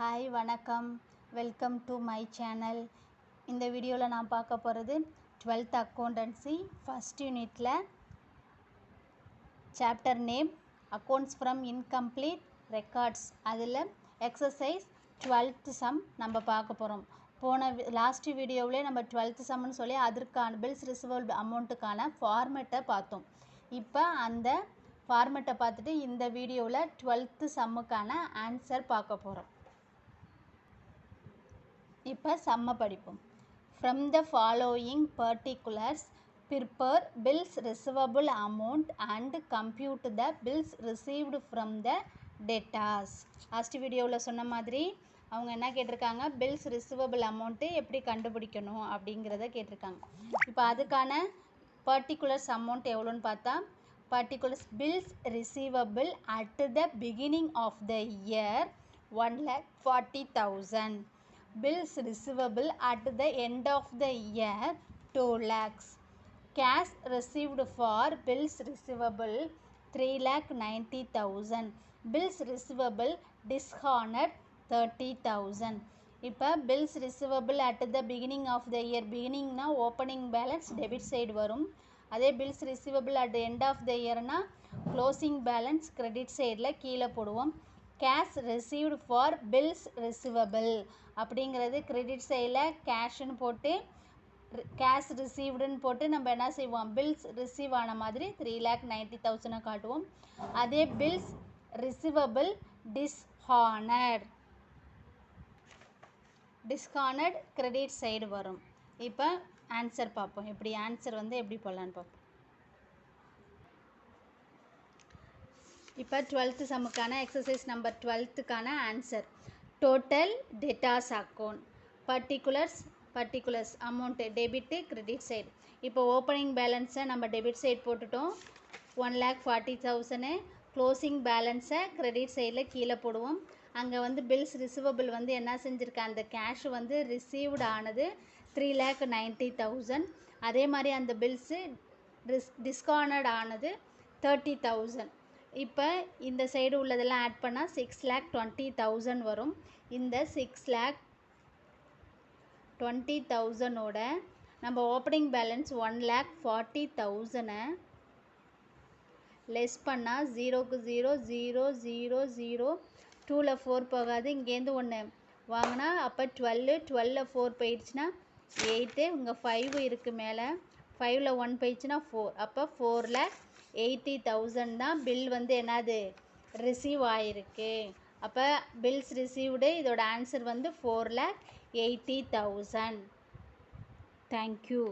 Hi வணக்கம், welcome to my channel. இந்த வீடியோவில் நான் பார்க்க போகிறது 12th அக்கௌண்டன்சி ஃபஸ்ட் யூனிட்டில் chapter name accounts from incomplete records. அதில் எக்ஸசைஸ் 12th சம் நம்ம பார்க்க போகிறோம். லாஸ்ட் வீடியோவிலே நம்ம 12th சம்னு சொல்லி அதற்கான பில்ஸ் ரிசீவபிள் அமௌண்ட்டுக்கான ஃபார்மேட்டை பார்த்தோம். இப்போ அந்த ஃபார்மேட்டை பார்த்துட்டு இந்த வீடியோவில் 12th சம்முக்கான ஆன்சர் பார்க்க போகிறோம். இப்போ சம்ம படிப்போம். From the following particulars, prepare bills receivable amount and compute the bills received from the debtors. Last வீடியோவில் சொன்ன மாதிரி அவங்க என்ன கேட்டிருக்காங்க, பில்ஸ் ரிசீவபிள் அமௌண்ட்டு எப்படி கண்டுபிடிக்கணும் அப்படிங்கிறத கேட்டிருக்காங்க. இப்போ அதுக்கான பர்டிகுலர்ஸ் அமௌண்ட் எவ்வளோன்னு பார்த்தா, particulars bills receivable at the beginning of the year 1,40,000. Bills receivable at the end of the year 2 lakhs. Cash received for bills receivable 3,90,000. Bills receivable dishonored 30,000. இப்போ bills receivable at the beginning of the year, beginningனா opening balance debit side வரும். அதே bills receivable at the end of the yearனா closing balance credit sideல கீழே போடுவோம். Cash received for bills receivable அப்படிங்கிறது credit சைடில் கேஷ்னு போட்டு கேஷ் ரிசீவ்டுன்னு போட்டு நம்ம என்ன செய்வோம், பில்ஸ் ரிசீவ் ஆன மாதிரி 3,90,000 காட்டுவோம். அதே பில்ஸ் ரிசீவபிள் டிஸ்ஹானர்ட் கிரெடிட் சைடு வரும். இப்போ ஆன்சர் பார்ப்போம். எப்படி ஆன்சர் எப்படி போடலான்னு பார்ப்போம். இப்போ 12th சம்முக்கான எக்ஸசைஸ் நம்பர் 12க்கான answer. Total debtors account, particulars amount debit credit side. இப்போ ஓப்பனிங் பேலன்ஸை நம்ம டெபிட் சைடு போட்டுட்டோம் 1,40,000. க்ளோசிங் பேலன்ஸை கிரெடிட் சைடில் கீழே போடுவோம். அங்கே பில்ஸ் ரிசீவபிள் என்ன செஞ்சுருக்கேன், அந்த கேஷ் ரிசீவ்டு ஆனது 3,90,000. அதே மாதிரி அந்த பில்ஸு டிஸ்கானர்ட் ஆனது 30,000. இப்போ இந்த சைடு உள்ளதெல்லாம் ஆட் பண்ணால் 6,20,000 வரும். இந்த 6,20,000ஓட நம்ம ஓப்பனிங் பேலன்ஸ் 1,40,000 லெஸ் பண்ணால் 0க்கு 0 0 0 0 2ல் 4 போகாது. இங்கேருந்து ஒன்று வாங்கினா அப்போ 12ல் 4 போயிடுச்சுன்னா 8. இங்கே 5 இருக்குது மேலே, 5ல் 1 போயிடுச்சுன்னா 4. அப்போ 4,80,000 தான் பில் என்னது ரிசீவ் ஆகிருக்கு. அப்போ பில்ஸ் ரிசீவ்டு இதோட ஆன்சர் 4,80,000. தேங்க்யூ.